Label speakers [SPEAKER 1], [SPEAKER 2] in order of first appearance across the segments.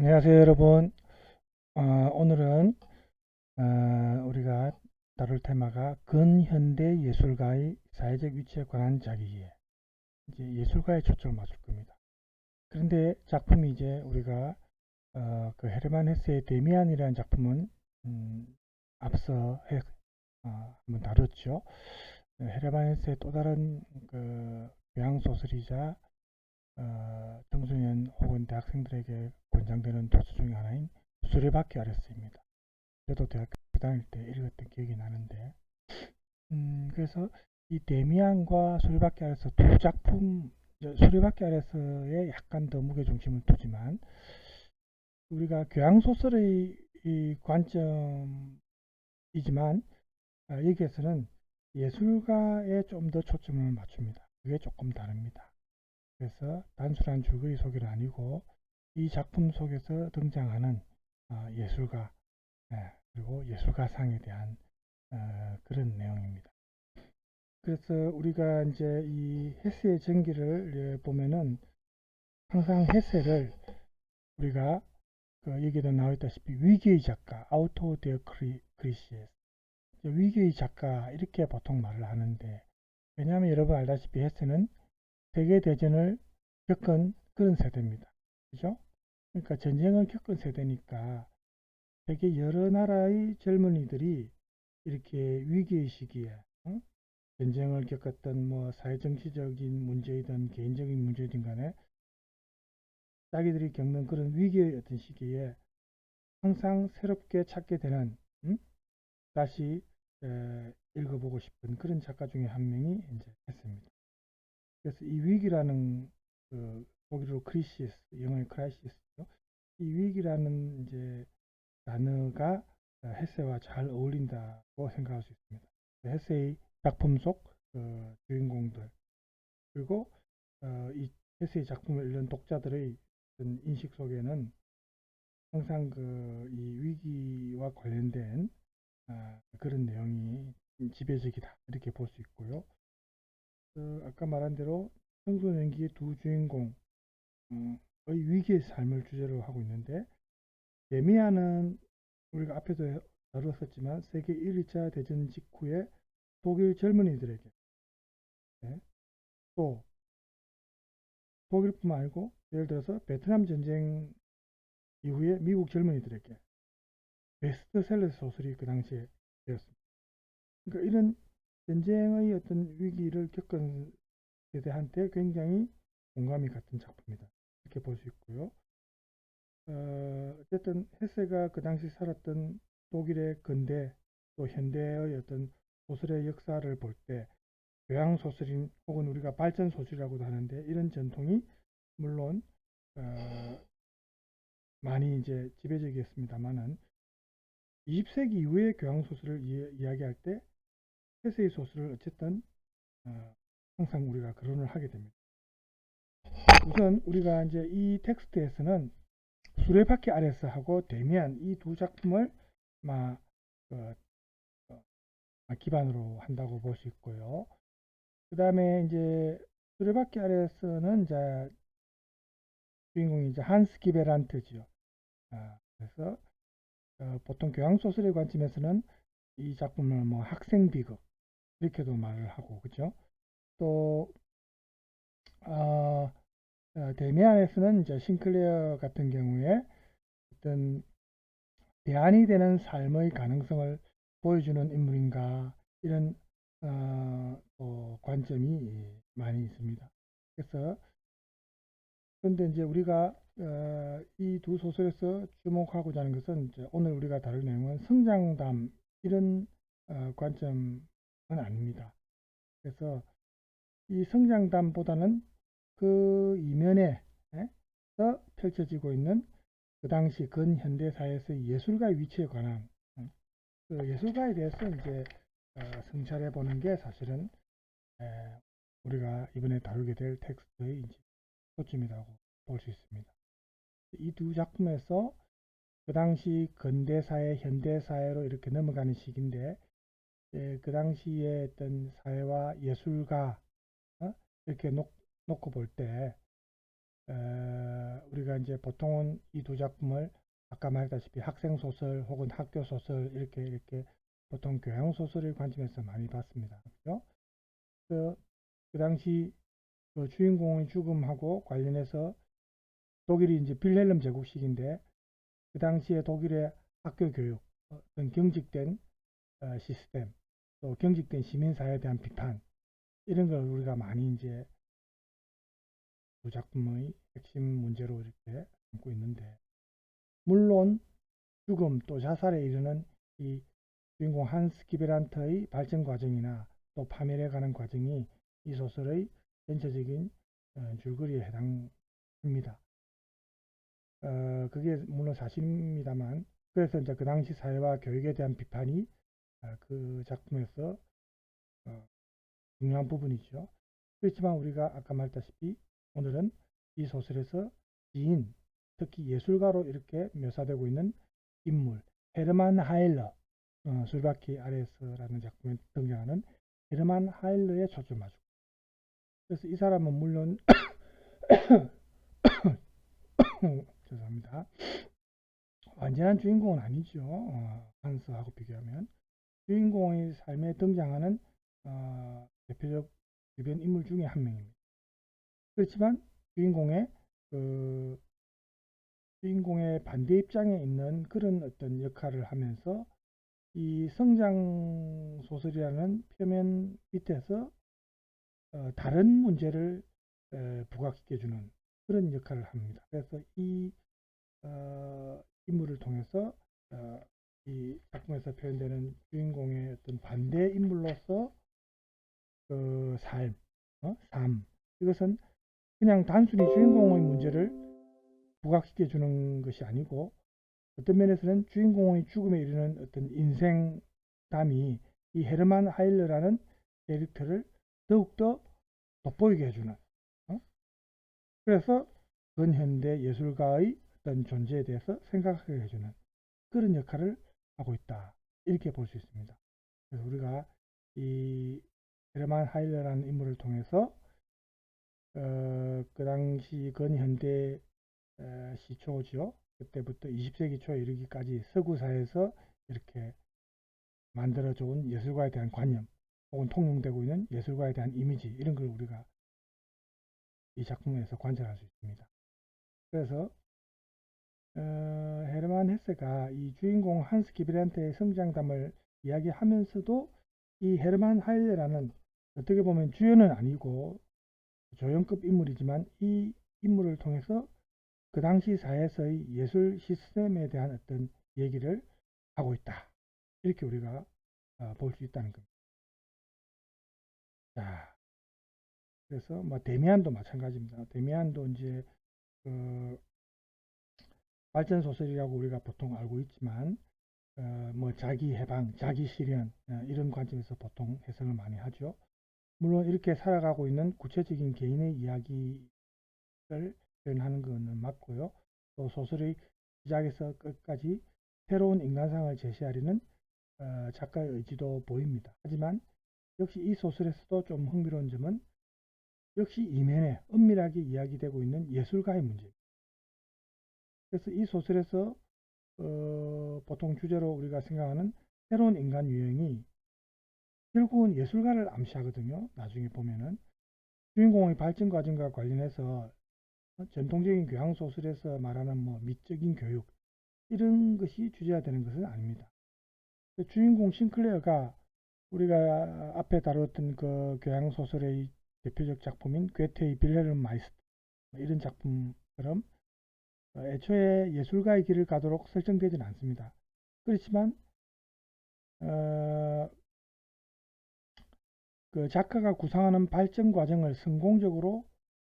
[SPEAKER 1] 안녕하세요, 여러분. 오늘은 우리가 다룰 테마가 근현대 예술가의 사회적 위치에 관한 이야기에 이제 예술가에 초점을 맞출 겁니다. 그런데 작품이 이제 우리가 그 헤르만 헤세의 데미안이라는 작품은 음, 앞서 한번 다뤘죠. 헤르만 헤세의 또 다른 그 교양 소설이자 청소년 혹은 대학생들에게 권장되는 도서 중에 하나인 수레바퀴 아레스입니다. 저도 대학교 다닐 때 읽었던 기억이 나는데, 그래서 이 데미안과 수레바퀴 아레스 두 작품, 수레바퀴 아레스에 약간 더 무게중심을 두지만, 우리가 교양소설의 이 관점이지만, 여기에서는 예술가에 좀 더 초점을 맞춥니다. 그게 조금 다릅니다. 그래서 단순한 줄거리 소개는 아니고, 이 작품 속에서 등장하는 예술가, 그리고 예술가상에 대한 그런 내용입니다. 그래서 우리가 이제 이 헤세의 전기를 보면은 항상 헤세를 우리가 그 얘기도 나와 있다시피 위기의 작가, 아우토 데 크리시에스, 위기의 작가 이렇게 보통 말을 하는데, 왜냐하면 여러분 알다시피 헤세는 세계 대전을 겪은 그런 세대입니다. 그죠? 그러니까 전쟁을 겪은 세대니까 세계 여러 나라의 젊은이들이 이렇게 위기의 시기에 전쟁을 겪었던 뭐 사회정치적인 문제이든 개인적인 문제이든 간에 자기들이 겪는 그런 위기의 어떤 시기에 항상 새롭게 찾게 되는 다시 읽어보고 싶은 그런 작가 중에 한 명이 이제 했습니다. 그래서 이 위기라는 그 독일어로 크리시스, 영어의 크라이시스죠. 이 위기라는 이제 단어가 헤세와 잘 어울린다고 생각할 수 있습니다. 헤세의 작품 속 주인공들, 그리고 이 헤세의 작품을 읽는 독자들의 인식 속에는 항상 이 위기와 관련된 그런 내용이 지배적이다 이렇게 볼 수 있고요. 아까 말한 대로 청소년기의 두 주인공의 위기의 삶을 주제로 하고 있는데, 데미안은 우리가 앞에도 다뤘었지만 세계 1차 대전 직후에 독일 젊은이들에게, 네, 또 독일뿐만 아니고 예를 들어서 베트남 전쟁 이후에 미국 젊은이들에게 베스트셀러 소설이 그 당시에 되었습니다. 그러니까 이런 전쟁의 어떤 위기를 겪은 세대한테 굉장히 공감이 갔던 작품이다 이렇게 볼 수 있고요. 어쨌든 헤세가 그 당시 살았던 독일의 근대 또 현대의 어떤 소설의 역사를 볼 때 교양 소설인 혹은 우리가 발전 소설이라고도 하는데, 이런 전통이 물론 많이 이제 지배적이었습니다만은 20세기 이후의 교양 소설을 이야기할 때 헤세의 소설을 어쨌든 항상 우리가 거론을 하게 됩니다. 우선 우리가 이제 이 텍스트에서는 수레바퀴 아레스 하고 데미안 이 두 작품을 막 어, 기반으로 한다고 볼 수 있고요. 그 다음에 이제 수레바퀴 아레스는 이제 주인공이 이제 한스 기베란트죠. 그래서 보통 교양 소설의 관점에서는 이 작품을 뭐 학생 비극 이렇게도 말을 하고, 그죠? 또 데미안에서는 이제 싱클레어 같은 경우에 어떤 대안이 되는 삶의 가능성을 보여주는 인물인가, 이런 관점이 많이 있습니다. 그래서 그런데 이제 우리가 이 두 소설에서 주목하고자 하는 것은 이제 오늘 우리가 다룰 내용은 성장담 이런 관점은 아닙니다. 그래서 이 성장담보다는 그 이면에 펼쳐지고 있는 그 당시 근현대사에서 예술가의 위치에 관한 그 예술가에 대해서 이제 성찰해 보는 게 사실은 우리가 이번에 다루게 될 텍스트의 이제 초점이라고 볼 수 있습니다. 이 두 작품에서 그 당시 근대사회, 현대사회로 이렇게 넘어가는 시기인데, 그 당시의 어떤 사회와 예술가 이렇게 놓고 볼 때 우리가 우리가 이제 보통은 이 두 작품을 아까 말했다시피 학생 소설 혹은 학교 소설 이렇게 보통 교양 소설의 관점에서 많이 봤습니다. 그죠? 그 당시 그 주인공의 죽음하고 관련해서 독일이 이제 빌헬름 제국식인데 그 당시에 독일의 학교 교육, 어떤 경직된 시스템, 또 경직된 시민사회에 대한 비판 이런 걸 우리가 많이 이제 두 작품의 핵심 문제로 이렇게 삼고 있는데 물론 죽음 또 자살에 이르는 이 주인공 한스 기베란트의 발전 과정이나 또 파멸해 가는 과정이 이 소설의 전체적인 줄거리에 해당합니다. 그게 물론 사실입니다만 그래서 이제 그 당시 사회와 교육에 대한 비판이 그 작품에서 중요한 부분이죠. 그렇지만 우리가 아까 말했다시피 오늘은 이 소설에서 지인, 특히 예술가로 이렇게 묘사되고 있는 인물 헤르만 하일러, 술바키 아레스라는 작품에 등장하는 헤르만 하일러에 초점을 주고 그래서 이 사람은 물론 죄송합니다. 완전한 주인공은 아니죠. 한스하고 비교하면 주인공의 삶에 등장하는 대표적 주변 인물 중에 한 명입니다. 그렇지만 주인공의 반대 입장에 있는 그런 어떤 역할을 하면서 이 성장 소설이라는 표면 밑에서 다른 문제를 부각시켜주는 그런 역할을 합니다. 그래서 이 인물을 통해서 이 작품에서 표현되는 주인공의 어떤 반대 인물로서 그 삶, 이것은 그냥 단순히 주인공의 문제를 부각시켜주는 것이 아니고 어떤 면에서는 주인공의 죽음에 이르는 어떤 인생담이 이 헤르만 하일러라는 캐릭터를 더욱더 돋보이게 해주는 그래서 근현대 예술가의 어떤 존재에 대해서 생각하게 해주는 그런 역할을 하고 있다. 이렇게 볼 수 있습니다. 그래서 우리가 이 헤르만 하일러라는 인물을 통해서 그 당시 근현대 시초죠. 그때부터 20세기 초에 이르기까지 서구사에서 이렇게 만들어져 온 예술가에 대한 관념 혹은 통용되고 있는 예술가에 대한 이미지 이런 걸 우리가 이 작품에서 관찰할 수 있습니다. 그래서 헤르만 헤세가 이 주인공 한스 기브란트의 성장담을 이야기하면서도 이 헤르만 하일레라는 어떻게 보면 주연은 아니고 조연급 인물이지만 이 인물을 통해서 그 당시 사회에서의 예술 시스템에 대한 어떤 얘기를 하고 있다. 이렇게 우리가 볼 수 있다는 겁니다. 자, 그래서 뭐 데미안도 마찬가지입니다. 데미안도 이제 발전 소설이라고 우리가 보통 알고 있지만 뭐 자기 해방, 자기 실현 이런 관점에서 보통 해석을 많이 하죠. 물론 이렇게 살아가고 있는 구체적인 개인의 이야기를 표현하는 것은 맞고요. 또 소설의 시작에서 끝까지 새로운 인간상을 제시하려는 작가의 의지도 보입니다. 하지만 역시 이 소설에서도 좀 흥미로운 점은 역시 이면에 은밀하게 이야기되고 있는 예술가의 문제입니다. 그래서 이 소설에서 보통 주제로 우리가 생각하는 새로운 인간 유형이 결국은 예술가를 암시하거든요. 나중에 보면은 주인공의 발전 과정과 관련해서 전통적인 교양 소설에서 말하는 뭐 미적인 교육 이런 것이 주제가 되는 것은 아닙니다. 주인공 싱클레어가 우리가 앞에 다뤘던 그 교양 소설의 대표적 작품인 괴테의 빌헬름 마이스터 이런 작품처럼 애초에 예술가의 길을 가도록 설정되지는 않습니다. 그렇지만 그 작가가 구상하는 발전 과정을 성공적으로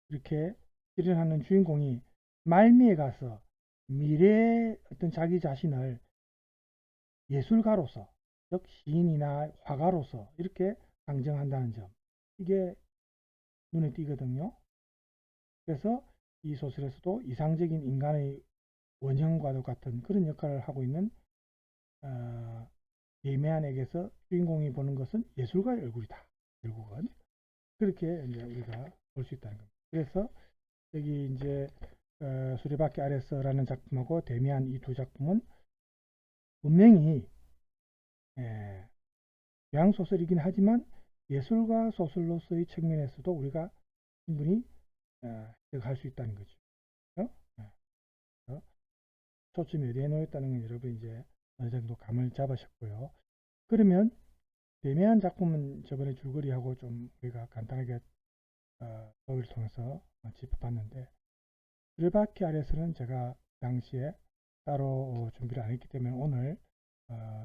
[SPEAKER 1] 이렇게 실현하는 주인공이 말미에 가서 미래의 어떤 자기 자신을 예술가로서 즉 시인이나 화가로서 이렇게 상정한다는 점 이게 눈에 띄거든요. 그래서 이 소설에서도 이상적인 인간의 원형과도 같은 그런 역할을 하고 있는 데미안에게서 주인공이 보는 것은 예술가의 얼굴이다. 결국은 그렇게 이제 우리가 볼 수 있다는 겁니다. 그래서 여기 이제 수레바퀴 아래서라는 작품하고 데미안 이 두 작품은 분명히 교양 소설이긴 하지만 예술과 소설로서의 측면에서도 우리가 충분히 해석할 수 있다는 거죠. 그렇죠? 그래서 초점이 어디에 놓였다는 건 여러분 이제 어느 정도 감을 잡으셨고요. 그러면 데미안 작품은 저번에 줄거리하고 좀 우리가 간단하게 소개를 통해서 짚어봤는데 수레바퀴 아래서는 제가 당시에 따로 준비를 안 했기 때문에 오늘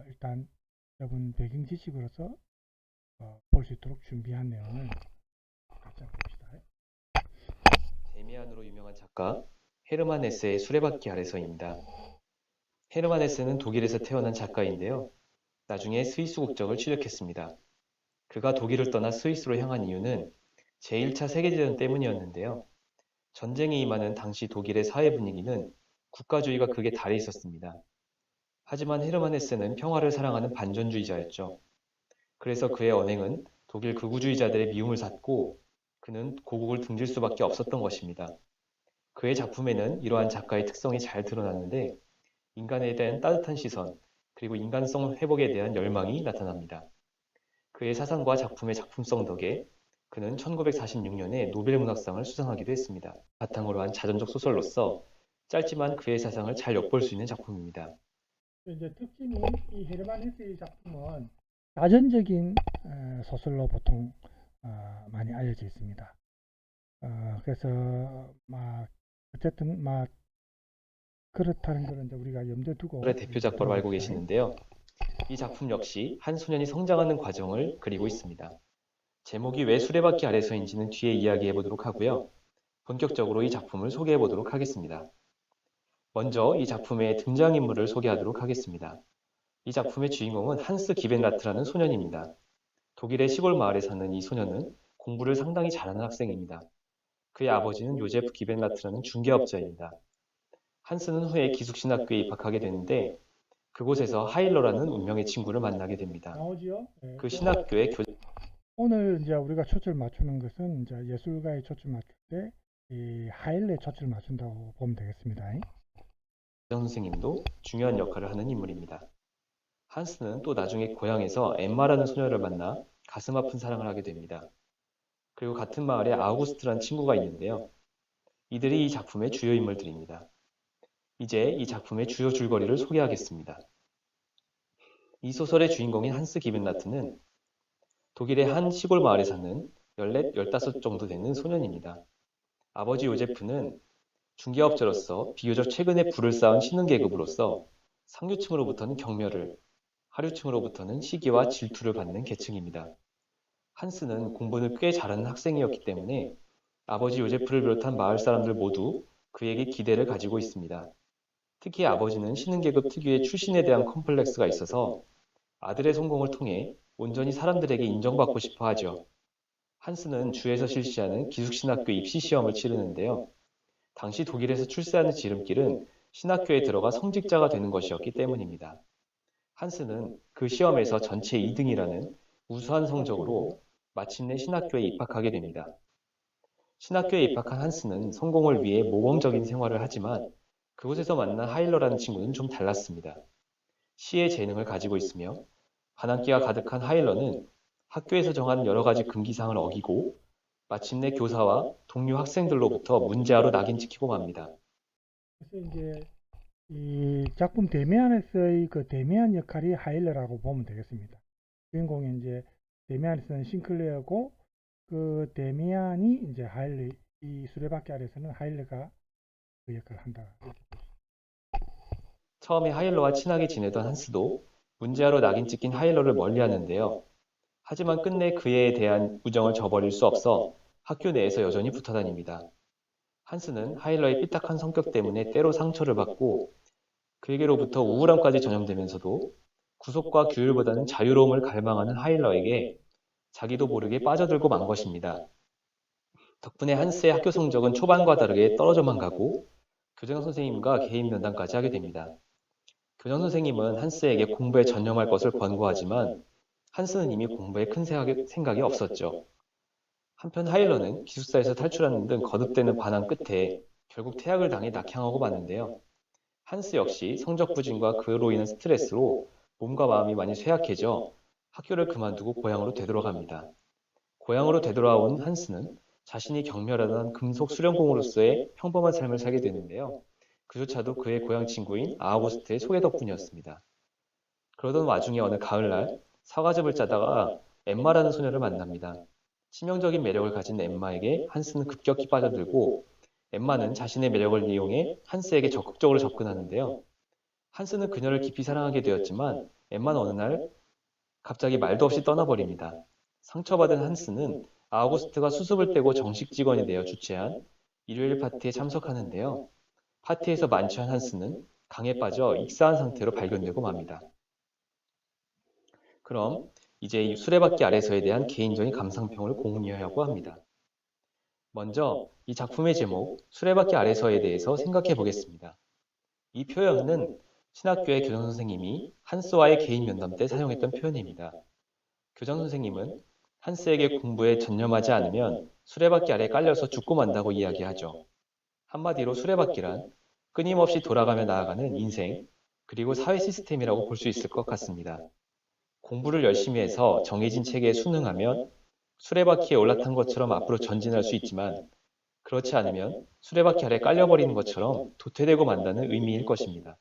[SPEAKER 1] 일단 여러분 배경 지식으로서 볼 수 있도록 준비한 내용을 같이 봅시다.
[SPEAKER 2] 데미안으로 유명한 작가 헤르만 헤세의 수레바퀴 아래서입니다. 헤르만 헤세는 독일에서 태어난 작가인데요. 나중에 스위스 국적을 취득했습니다. 그가 독일을 떠나 스위스로 향한 이유는 제1차 세계대전 때문이었는데요. 전쟁이 임하는 당시 독일의 사회 분위기는 국가주의가 극에 달해 있었습니다. 하지만 헤르만 헤세는 평화를 사랑하는 반전주의자였죠. 그래서 그의 언행은 독일 극우주의자들의 미움을 샀고 그는 고국을 등질 수밖에 없었던 것입니다. 그의 작품에는 이러한 작가의 특성이 잘 드러났는데 인간에 대한 따뜻한 시선, 그리고 인간성 회복에 대한 열망이 나타납니다. 그의 사상과 작품의 작품성 덕에 그는 1946년에 노벨문학상을 수상하기도 했습니다. 바탕으로 한 자전적 소설로서 짧지만 그의 사상을 잘 엿볼 수 있는 작품입니다.
[SPEAKER 1] 이제 특징이 이 헤르만 헤세의 작품은 자전적인 소설로 보통 많이 알려져 있습니다. 그래서 막 어쨌든 막 그렇다는 거는 이제 우리가 염두에 두고
[SPEAKER 2] 소설의 대표작으로 알고 계시는데요. 이 작품 역시 한 소년이 성장하는 과정을 그리고 있습니다. 제목이 왜 수레바퀴 아래서인지는 뒤에 이야기해 보도록 하고요. 본격적으로 이 작품을 소개해 보도록 하겠습니다. 먼저 이 작품의 등장인물을 소개하도록 하겠습니다. 이 작품의 주인공은 한스 기벤라트라는 소년입니다. 독일의 시골 마을에 사는 이 소년은 공부를 상당히 잘하는 학생입니다. 그의 아버지는 요제프 기벤라트라는 중개업자입니다. 한스는 후에 기숙신학교에 입학하게 되는데 그곳에서 하일러라는 운명의 친구를 만나게 됩니다.
[SPEAKER 1] 나오지요? 네.
[SPEAKER 2] 그 신학교의
[SPEAKER 1] 오늘 이제 우리가 초점을 맞추는 것은 이제 예술가에 초점 맞출 때 이 하일레에 초점을 맞춘다고 보면 되겠습니다.
[SPEAKER 2] 교장 선생님도 중요한 역할을 하는 인물입니다. 한스는 또 나중에 고향에서 엠마라는 소녀를 만나 가슴 아픈 사랑을 하게 됩니다. 그리고 같은 마을에 아우구스트라는 친구가 있는데요. 이들이 이 작품의 주요 인물들입니다. 이제 이 작품의 주요 줄거리를 소개하겠습니다. 이 소설의 주인공인 한스 기벤라트는 독일의 한 시골 마을에 사는 14, 15 정도 되는 소년입니다. 아버지 요제프는 중개업자로서 비교적 최근에 부를 쌓은 신흥계급으로서 상류층으로부터는 경멸을, 하류층으로부터는 시기와 질투를 받는 계층입니다. 한스는 공부를 꽤 잘하는 학생이었기 때문에 아버지 요제프를 비롯한 마을 사람들 모두 그에게 기대를 가지고 있습니다. 특히 아버지는 신흥계급 특유의 출신에 대한 컴플렉스가 있어서 아들의 성공을 통해 온전히 사람들에게 인정받고 싶어 하죠. 한스는 주에서 실시하는 기숙신학교 입시 시험을 치르는데요. 당시 독일에서 출세하는 지름길은 신학교에 들어가 성직자가 되는 것이었기 때문입니다. 한스는 그 시험에서 전체 2등이라는 우수한 성적으로 마침내 신학교에 입학하게 됩니다. 신학교에 입학한 한스는 성공을 위해 모범적인 생활을 하지만 그곳에서 만난 하일러라는 친구는 좀 달랐습니다. 시의 재능을 가지고 있으며 반항기가 가득한 하일러는 학교에서 정한 여러 가지 금기사항을 어기고 마침내 교사와 동료 학생들로부터 문제아로 낙인 찍히고 맙니다.
[SPEAKER 1] 그래서 이제 이 작품 데미안에서의 그 데미안 역할이 하일러라고 보면 되겠습니다. 주인공이 이제 데미안에서는 싱클레어고 그 데미안이 이제 하일러 이 수레바퀴 아래서는 하일러가 그 역할을 한다.
[SPEAKER 2] 처음에 하일러와 친하게 지내던 한스도 문제아로 낙인 찍힌 하일러를 멀리하는데요. 하지만 끝내 그에 대한 우정을 저버릴 수 없어 학교 내에서 여전히 붙어 다닙니다. 한스는 하일러의 삐딱한 성격 때문에 때로 상처를 받고 그에게로부터 우울함까지 전염되면서도 구속과 규율보다는 자유로움을 갈망하는 하일러에게 자기도 모르게 빠져들고 만 것입니다. 덕분에 한스의 학교 성적은 초반과 다르게 떨어져만 가고 교장 선생님과 개인 면담까지 하게 됩니다. 교장 선생님은 한스에게 공부에 전념할 것을 권고하지만 한스는 이미 공부에 큰 생각이 없었죠. 한편 하일러는 기숙사에서 탈출하는 등 거듭되는 반항 끝에 결국 퇴학을 당해 낙향하고 마는데요. 한스 역시 성적 부진과 그로 인한 스트레스로 몸과 마음이 많이 쇠약해져 학교를 그만두고 고향으로 되돌아갑니다. 고향으로 되돌아온 한스는 자신이 경멸하던 금속 수련공으로서의 평범한 삶을 살게 되는데요. 그조차도 그의 고향 친구인 아우구스트의 소개 덕분이었습니다. 그러던 와중에 어느 가을날 사과즙을 짜다가 엠마라는 소녀를 만납니다. 치명적인 매력을 가진 엠마에게 한스는 급격히 빠져들고 엠마는 자신의 매력을 이용해 한스에게 적극적으로 접근하는데요. 한스는 그녀를 깊이 사랑하게 되었지만 엠마는 어느 날 갑자기 말도 없이 떠나버립니다. 상처받은 한스는 아우구스트가 수습을 떼고 정식 직원이 되어 주최한 일요일 파티에 참석하는데요. 파티에서 만취한 한스는 강에 빠져 익사한 상태로 발견되고 맙니다. 그럼 이제 이 수레바퀴 아래서에 대한 개인적인 감상평을 공유하려고 합니다. 먼저 이 작품의 제목 수레바퀴 아래서에 대해서 생각해 보겠습니다. 이 표현은 신학교의 교장선생님이 한스와의 개인 면담 때 사용했던 표현입니다. 교장선생님은 한스에게 공부에 전념하지 않으면 수레바퀴 아래 깔려서 죽고 만다고 이야기하죠. 한마디로 수레바퀴란 끊임없이 돌아가며 나아가는 인생, 그리고 사회 시스템이라고 볼 수 있을 것 같습니다. 공부를 열심히 해서 정해진 체계에 순응하면 수레바퀴에 올라탄 것처럼 앞으로 전진할 수 있지만 그렇지 않으면 수레바퀴 아래 깔려버리는 것처럼 도태되고 만다는 의미일 것입니다.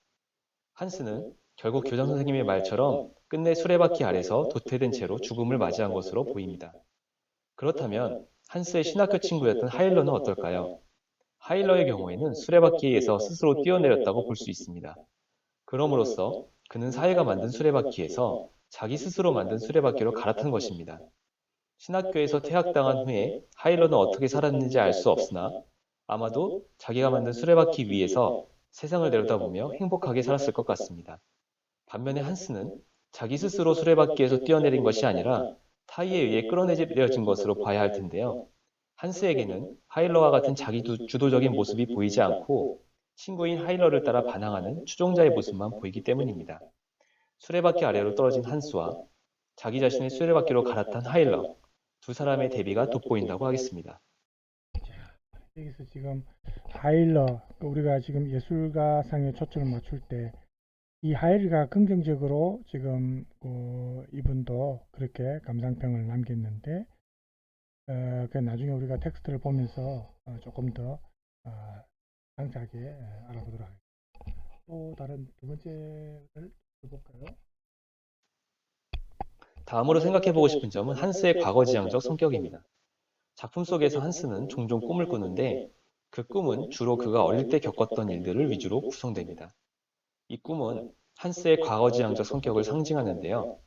[SPEAKER 2] 한스는 결국 교장 선생님의 말처럼 끝내 수레바퀴 아래서 도태된 채로 죽음을 맞이한 것으로 보입니다. 그렇다면 한스의 신학교 친구였던 하일러는 어떨까요? 하일러의 경우에는 수레바퀴에서 스스로 뛰어내렸다고 볼 수 있습니다. 그럼으로써 그는 사회가 만든 수레바퀴에서 자기 스스로 만든 수레바퀴로 갈아탄 것입니다. 신학교에서 퇴학당한 후에 하일러는 어떻게 살았는지 알 수 없으나 아마도 자기가 만든 수레바퀴 위에서 세상을 내려다보며 행복하게 살았을 것 같습니다. 반면에 한스는 자기 스스로 수레바퀴에서 뛰어내린 것이 아니라 타이에 의해 끌어내려진 것으로 봐야 할 텐데요. 한스에게는 하일러와 같은 자기 주도적인 모습이 보이지 않고 친구인 하일러를 따라 반항하는 추종자의 모습만 보이기 때문입니다. 수레바퀴 아래로 떨어진 한스와 자기 자신의 수레바퀴로 갈아탄 하일러, 두 사람의 대비가 돋보인다고 하겠습니다.
[SPEAKER 1] 여기서 지금 하일러, 우리가 지금 예술가상에 초점을 맞출 때 이 하일러가 긍정적으로 지금 이분도 그렇게 감상평을 남겼는데 그 나중에 우리가 텍스트를 보면서 조금 더 상세하게 알아보도록 하겠습니다. 또 다른 두 번째를 볼까요?
[SPEAKER 2] 다음으로 생각해보고 싶은 점은 한스의 과거지향적 성격입니다. 작품 속에서 한스는 종종 꿈을 꾸는데 그 꿈은 주로 그가 어릴 때 겪었던 일들을 위주로 구성됩니다. 이 꿈은 한스의 과거지향적 성격을 상징하는데요.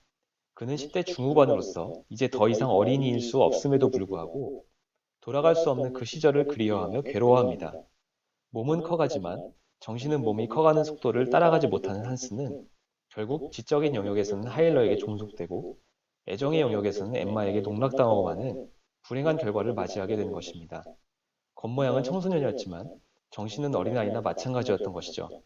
[SPEAKER 2] 그는 10대 중후반으로서 이제 더 이상 어린이일 수 없음에도 불구하고 돌아갈 수 없는 그 시절을 그리워하며 괴로워합니다. 몸은 커가지만 정신은 몸이 커가는 속도를 따라가지 못하는 한스는 결국 지적인 영역에서는 하일러에게 종속되고 애정의 영역에서는 엠마에게 농락당하고 마는 불행한 결과를 맞이하게 되는 것입니다. 겉모양은 청소년이었지만 정신은 어린아이나 마찬가지였던 것이죠.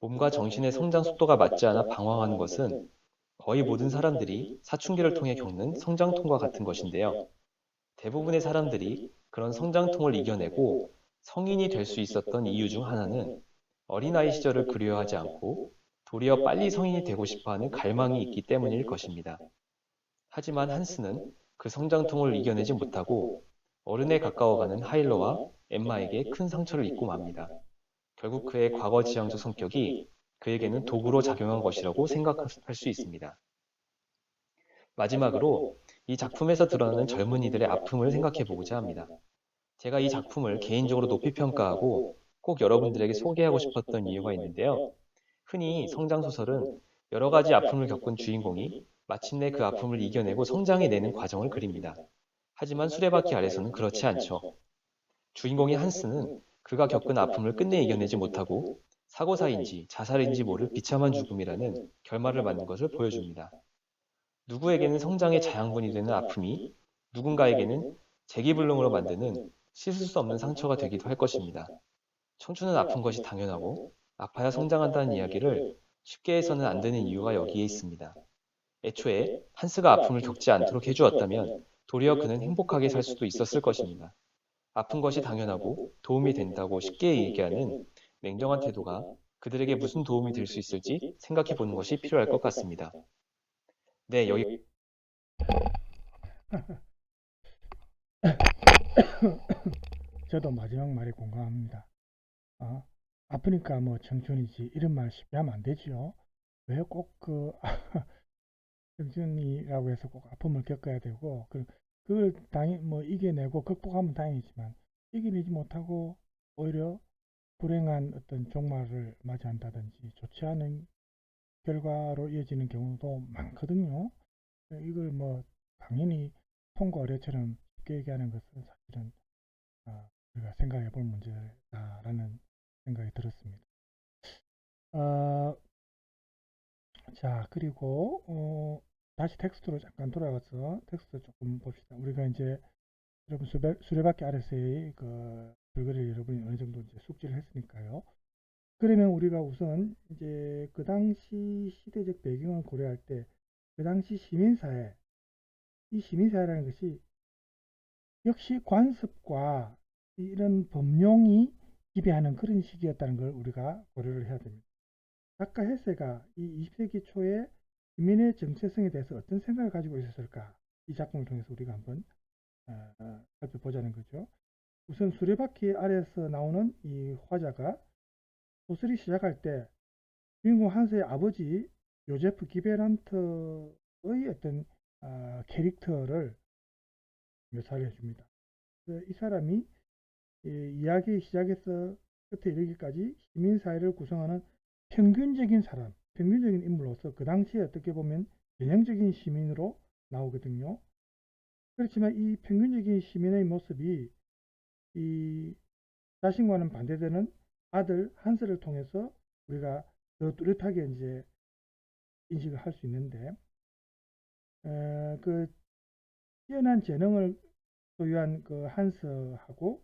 [SPEAKER 2] 몸과 정신의 성장 속도가 맞지 않아 방황하는 것은 거의 모든 사람들이 사춘기를 통해 겪는 성장통과 같은 것인데요. 대부분의 사람들이 그런 성장통을 이겨내고 성인이 될 수 있었던 이유 중 하나는 어린아이 시절을 그리워하지 않고 도리어 빨리 성인이 되고 싶어하는 갈망이 있기 때문일 것입니다. 하지만 한스는 그 성장통을 이겨내지 못하고 어른에 가까워가는 하일러와 엠마에게 큰 상처를 입고 맙니다. 결국 그의 과거지향적 성격이 그에게는 도구로 작용한 것이라고 생각할 수 있습니다. 마지막으로 이 작품에서 드러나는 젊은이들의 아픔을 생각해 보고자 합니다. 제가 이 작품을 개인적으로 높이 평가하고 꼭 여러분들에게 소개하고 싶었던 이유가 있는데요. 흔히 성장소설은 여러 가지 아픔을 겪은 주인공이 마침내 그 아픔을 이겨내고 성장해내는 과정을 그립니다. 하지만 수레바퀴 아래서는 그렇지 않죠. 주인공인 한스는 그가 겪은 아픔을 끝내 이겨내지 못하고 사고사인지 자살인지 모를 비참한 죽음이라는 결말을 맞는 것을 보여줍니다. 누구에게는 성장의 자양분이 되는 아픔이 누군가에게는 재기불능으로 만드는 씻을 수 없는 상처가 되기도 할 것입니다. 청춘은 아픈 것이 당연하고 아파야 성장한다는 이야기를 쉽게 해서는 안 되는 이유가 여기에 있습니다. 애초에 한스가 아픔을 겪지 않도록 해주었다면 도리어 그는 행복하게 살 수도 있었을 것입니다. 아픈 것이 당연하고 도움이 된다고 쉽게 얘기하는 냉정한 태도가 그들에게 무슨 도움이 될 수 있을지 생각해 보는 것이 필요할 것 같습니다. 네, 여기
[SPEAKER 1] 저도 마지막 말에 공감합니다. 어? 아프니까 뭐 청춘이지 이런 말 쉽게 하면 안 되지요. 왜 꼭 그 청춘이라고 해서 꼭 아픔을 겪어야 되고 그걸 뭐 이겨내고 극복하면 다행이지만 이겨내지 못하고 오히려 불행한 어떤 종말을 맞이한다든지 좋지 않은 결과로 이어지는 경우도 많거든요. 이걸 뭐 당연히 통과 의례처럼 쉽게 얘기하는 것은 사실은 우리가 생각해 볼 문제다라는 생각이 들었습니다. 자, 그리고 다시 텍스트로 잠깐 돌아가서 텍스트 조금 봅시다. 우리가 이제 여러분 수레바퀴 RSA 그 글을 여러분이 어느 정도 이제 숙지를 했으니까요. 그러면 우리가 우선 이제 그 당시 시대적 배경을 고려할 때 그 당시 시민사회, 이 시민사회라는 것이 역시 관습과 이런 법령이 지배하는 그런 시기였다는 걸 우리가 고려를 해야 됩니다. 작가 헤세가 이 20세기 초에 시민의 정체성에 대해서 어떤 생각을 가지고 있었을까? 이 작품을 통해서 우리가 한번 살펴보자는 거죠. 우선 수레바퀴 아래에서 나오는 이 화자가 소설이 시작할 때 주인공 한스의 아버지 요제프 기베란트의 어떤 캐릭터를 묘사를 해줍니다. 이 사람이 이야기 시작에서 끝에 이르기까지 시민사회를 구성하는 평균적인 사람, 평균적인 인물로서 그 당시에 어떻게 보면 전형적인 시민으로 나오거든요. 그렇지만 이 평균적인 시민의 모습이 이 자신과는 반대되는 아들 한스를 통해서 우리가 더 뚜렷하게 이제 인식을 할 수 있는데, 그 뛰어난 재능을 소유한 그 한스하고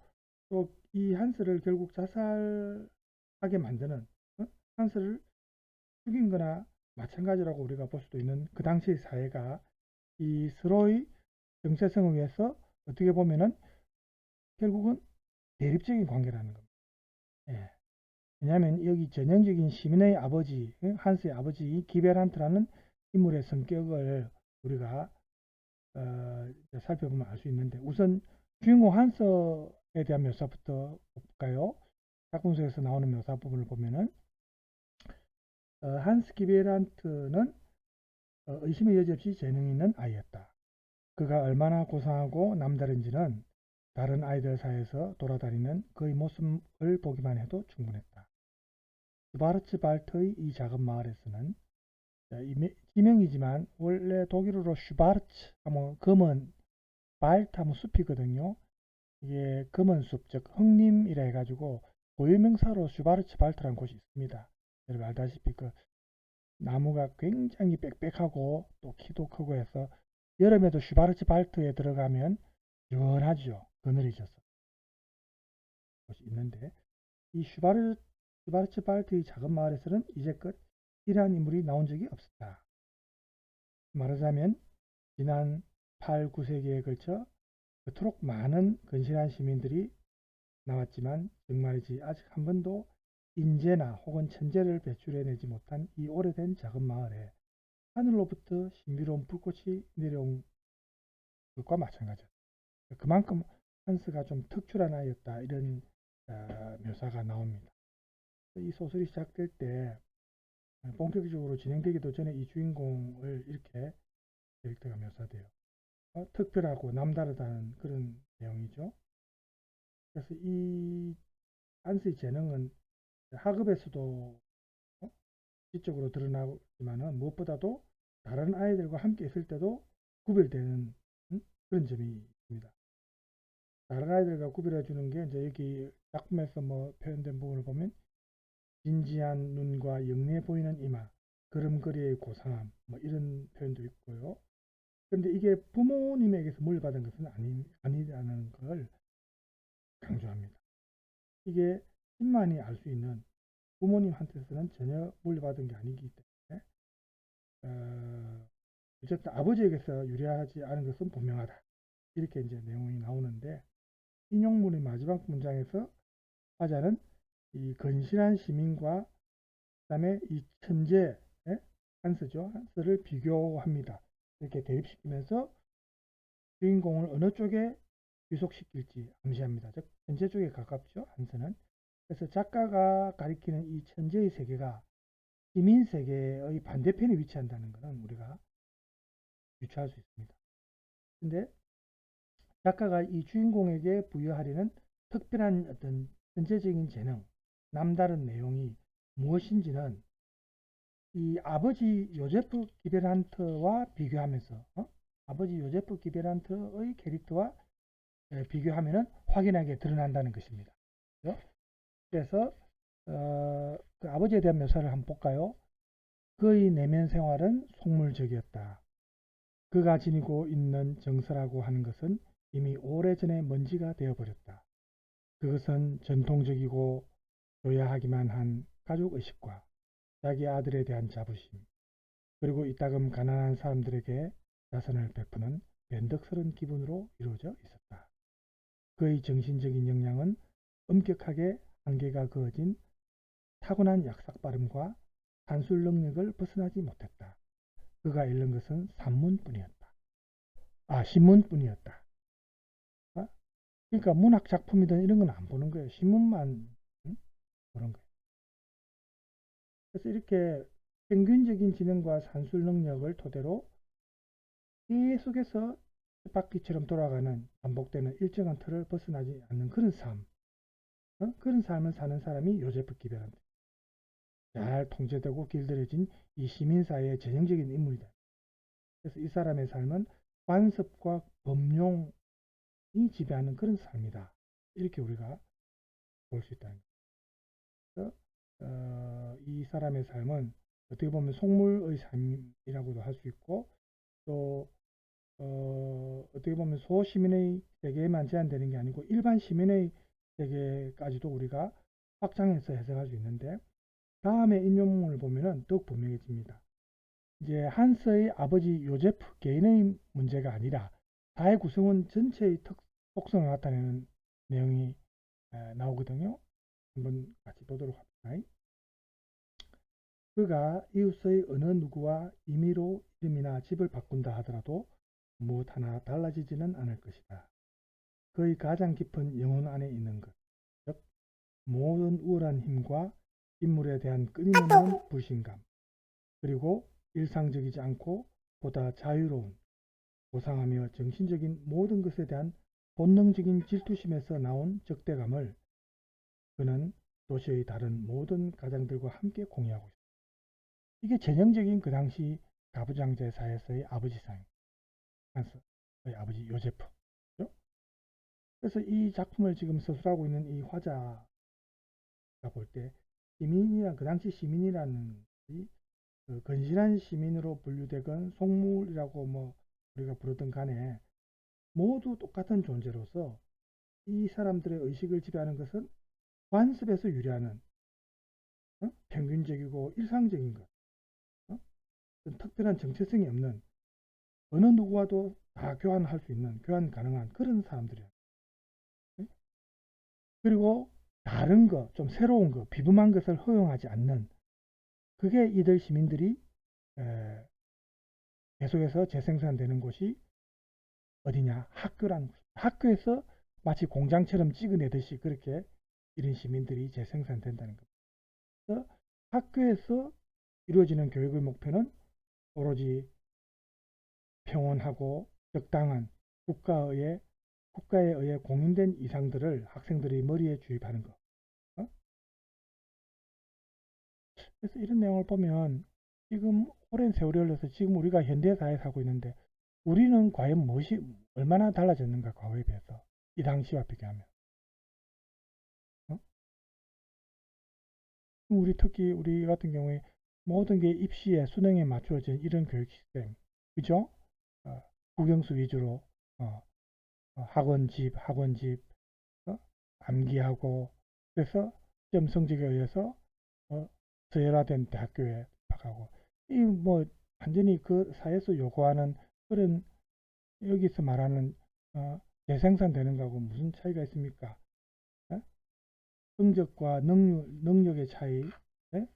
[SPEAKER 1] 또 이 한스를 결국 자살하게 만드는 한스를 죽인 거나 마찬가지라고 우리가 볼 수도 있는 그 당시의 사회가 이 서로의 정체성을 위해서 어떻게 보면은 결국은 대립적인 관계라는 겁니다. 예. 왜냐하면 여기 전형적인 시민의 아버지, 한스의 아버지 기베란트라는 인물의 성격을 우리가 살펴보면 알 수 있는데 우선 주인공 한스에 대한 묘사부터 볼까요? 작품 속에서 나오는 묘사 부분을 보면은 한스 기베란트는 의심의 여지 없이 재능 있는 아이였다. 그가 얼마나 고상하고 남다른지는 다른 아이들 사이에서 돌아다니는 그의 모습을 보기만 해도 충분했다. 슈바르츠발트의 이 작은 마을에서는 지명이지만 원래 독일어로 슈바르츠 하면 검은, 발트 하면 숲이거든요. 이게 검은 숲, 즉 흑림이라 해가지고 고유명사로 슈바르츠발트라는 곳이 있습니다. 여러분 알다시피 그 나무가 굉장히 빽빽하고 또 키도 크고 해서 여름에도 슈바르츠발트에 들어가면 시원하죠. 그늘이 져서 곳이 있는데 이 슈바르츠발트의 작은 마을에서는 이제껏 이러한 인물이 나온 적이 없었다. 말하자면 지난 8, 9세기에 걸쳐 그토록 많은 건실한 시민들이 나왔지만 정말이지 아직 한 번도 인재나 혹은 천재를 배출해내지 못한 이 오래된 작은 마을에 하늘로부터 신비로운 불꽃이 내려온 것과 마찬가지다. 그만큼 한스가 좀 특출한 아이였다 이런 묘사가 나옵니다. 이 소설이 시작될 때 본격적으로 진행되기도 전에 이 주인공을 이렇게 캐릭터가 묘사돼요. 특별하고 남다르다는 그런 내용이죠. 그래서 이 한스의 재능은 학업에서도 지적으로 드러나지만은 무엇보다도 다른 아이들과 함께 있을 때도 구별되는 그런 점이 있습니다. 다른 아이들과 구별해 주는 게 이제 여기 작품에서 뭐 표현된 부분을 보면 진지한 눈과 영리해 보이는 이마, 걸음걸이의 고상함 뭐 이런 표현도 있고요. 그런데 이게 부모님에게서 물려받은 것은 아니라는 걸 강조합니다. 이게 신만이 알 수 있는 부모님한테서는 전혀 물려받은 게 아니기 때문에 어쨌든 아버지에게서 유래하지 않은 것은 분명하다. 이렇게 이제 내용이 나오는데 인용문의 마지막 문장에서 화자는 이 건실한 시민과 그다음에 이 천재 한스죠. 한스를 비교합니다. 이렇게 대립시키면서 주인공을 어느 쪽에 귀속시킬지 암시합니다. 즉 천재 쪽에 가깝죠. 한스는. 그래서 작가가 가리키는 이 천재의 세계가 시민 세계의 반대편에 위치한다는 것은 우리가 유추할 수 있습니다. 근데 작가가 이 주인공에게 부여하려는 특별한 어떤 천재적인 재능, 남다른 내용이 무엇인지는 이 아버지 요제프 기베란트와 비교하면서 아버지 요제프 기베란트의 캐릭터와 비교하면 확연하게 드러난다는 것입니다. 그래서 그 아버지에 대한 묘사를 한번 볼까요? 그의 내면 생활은 속물적이었다. 그가 지니고 있는 정서라고 하는 것은 이미 오래전에 먼지가 되어버렸다. 그것은 전통적이고 조야하기만 한 가족의식과 자기 아들에 대한 자부심, 그리고 이따금 가난한 사람들에게 자선을 베푸는 변덕스러운 기분으로 이루어져 있었다. 그의 정신적인 역량은 엄격하게 한계가 그어진 타고난 약삭 발음과 산술 능력을 벗어나지 못했다. 그가 읽는 것은 산문뿐이었다. 신문뿐이었다. 그러니까 문학 작품이든 이런 건 안 보는 거예요. 신문만 보는 거예요. 그래서 이렇게 평균적인 지능과 산술 능력을 토대로 계속해서 바퀴처럼 돌아가는 반복되는 일정한 틀을 벗어나지 않는 그런 삶, 그런 삶을 사는 사람이 요제프 기베란트. 잘 통제되고 길들여진 이 시민사회의 전형적인 인물이다. 그래서 이 사람의 삶은 관습과 범용이 지배하는 그런 삶이다. 이렇게 우리가 볼 수 있다는 거죠. 이 사람의 삶은 어떻게 보면 속물의 삶이라고도 할 수 있고, 또 어떻게 보면 소시민의 세계에만 제한되는 게 아니고 일반 시민의 세계까지도 우리가 확장해서 해석할 수 있는데, 다음에 인용문을 보면은 더욱 분명해집니다. 이제 한스의 아버지 요제프 개인의 문제가 아니라 사회 구성원 전체의 속성을 나타내는 내용이 나오거든요. 한번 같이 보도록 합니다. 그가 이웃의 어느 누구와 임의로 이름이나 집을 바꾼다 하더라도 무엇 하나 달라지지는 않을 것이다. 그의 가장 깊은 영혼 안에 있는 것, 즉 모든 우월한 힘과 인물에 대한 끊임없는 불신감, 그리고 일상적이지 않고 보다 자유로운, 고상하며 정신적인 모든 것에 대한 본능적인 질투심에서 나온 적대감을 그는 도시의 다른 모든 가장들과 함께 공유하고 있습니다. 이게 전형적인 그 당시 가부장제 사회에서의 아버지상, 한스의 아버지 요제프. 그렇죠? 그래서 이 작품을 지금 서술하고 있는 이 화자가 볼 때 시민이란, 그 당시 시민이라는 그 건실한 시민으로 분류되건 속물이라고 뭐 우리가 부르던 간에 모두 똑같은 존재로서 이 사람들의 의식을 지배하는 것은 관습에서 유래하는 평균적이고 일상적인 것, 특별한 정체성이 없는, 어느 누구와도 다 교환할 수 있는, 교환 가능한 그런 사람들이에요. 그리고 다른 것, 좀 새로운 것, 비범한 것을 허용하지 않는, 그게 이들 시민들이 계속해서 재생산되는 곳이 어디냐? 학교란, 학교에서 마치 공장처럼 찍어내듯이 그렇게 이런 시민들이 재생산된다는 겁니다. 그래서 학교에서 이루어지는 교육의 목표는 오로지 평온하고 적당한 국가에 의해 공인된 이상들을 학생들이 머리에 주입하는 것. 그래서 이런 내용을 보면 지금 오랜 세월이 흘러서 지금 우리가 현대사회에 살고 있는데 우리는 과연 무엇이 얼마나 달라졌는가, 과거에 비해서 이 당시와 비교하면. 특히 우리 같은 경우에 모든 게 입시에 수능에 맞추어진 이런 교육 시스템, 그죠? 국영수 위주로 학원집 암기하고, 그래서 시험 성적에 의해서 서열화된 대학교에 박하고, 이 뭐 완전히 그 사회에서 요구하는 그런, 여기서 말하는 재생산되는 거하고 무슨 차이가 있습니까? 예? 성적과 능력의 차이, 예?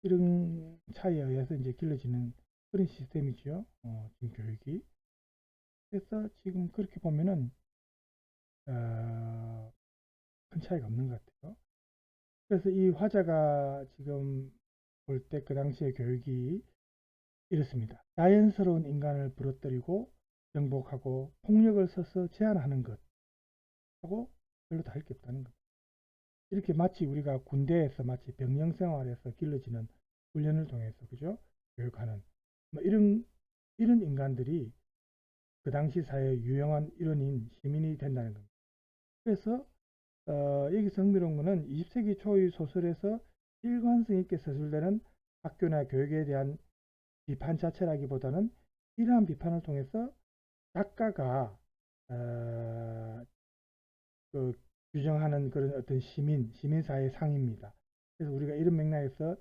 [SPEAKER 1] 이런 차이에 의해서 이제 길러지는 그런 시스템이죠. 지금 교육이. 그래서 지금 그렇게 보면은 큰 차이가 없는 것 같아요. 그래서 이 화자가 지금 볼 때 그 당시의 교육이 이렇습니다. 자연스러운 인간을 부러뜨리고 정복하고 폭력을 써서 제한하는 것하고 별로 다를 게 없다는 겁니다. 이렇게 마치 우리가 군대에서 마치 병영 생활에서 길러지는 훈련을 통해서 그죠? 교육하는 뭐 이런 인간들이 그 당시 사회의 유용한 일원인 시민이 된다는 겁니다. 그래서 여기서 흥미로운 것은 20세기 초의 소설에서 일관성 있게 서술되는 학교나 교육에 대한 비판 자체라기보다는 이러한 비판을 통해서 작가가 그 규정하는 그런 어떤 시민사회 상입니다. 그래서 우리가 이런 맥락에서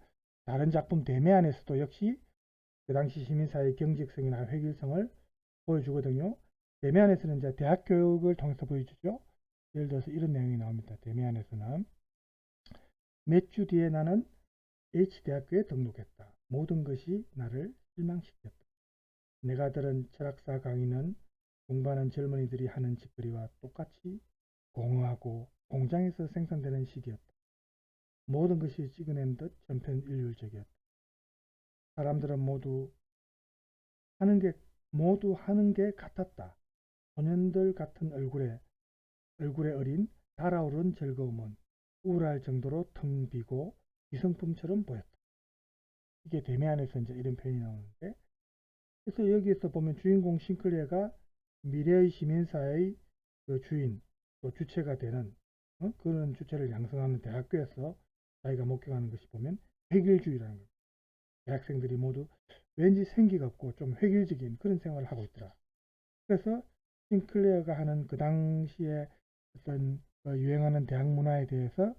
[SPEAKER 1] 다른 작품 대매안에서도 역시 그 당시 시민사회의 경직성이나 획일성을 보여주거든요. 대매안에서는 이제 대학 교육을 통해서 보여주죠. 예를 들어서 이런 내용이 나옵니다. 대매안에서는 몇 주 뒤에 나는 H대학교에 등록했다. 모든 것이 나를 실망시켰다. 내가 들은 철학사 강의는 공부하는 젊은이들이 하는 짓거리와 똑같이 공허하고 공장에서 생산되는 식이었다. 모든 것이 찍어낸 듯 전편일률적이었다. 사람들은 모두 하는 게 같았다. 소년들 같은 얼굴에 어린 달아오른 즐거움은 우울할 정도로 텅 비고 기성품처럼 보였다. 이게 대매안에서 이제 이런 표현이 나오는데, 그래서 여기에서 보면 주인공 싱클레어가 미래의 시민사회의 그 주인, 또 주체가 되는 그런 주체를 양성하는 대학교에서 자기가 목격하는 것이 보면 획일주의라는 거예요. 대학생들이 모두 왠지 생기가 없고 좀 획일적인 그런 생활을 하고 있더라. 그래서 싱클레어가 하는 그 당시에 어떤 유행하는 대학 문화에 대해서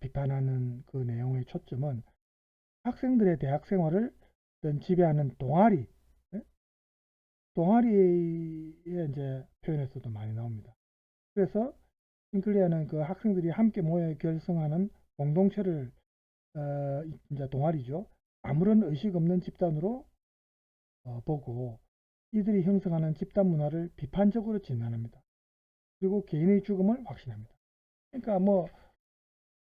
[SPEAKER 1] 비판하는 그 내용의 초점은 학생들의 대학 생활을 어떤 지배하는 동아리, 동아리의 이제 표현에서도 많이 나옵니다. 그래서 싱클레어는 그 학생들이 함께 모여 결성하는 공동체를 이제 동아리죠. 아무런 의식 없는 집단으로 보고 이들이 형성하는 집단 문화를 비판적으로 진단합니다. 그리고 개인의 죽음을 확신합니다. 그러니까 뭐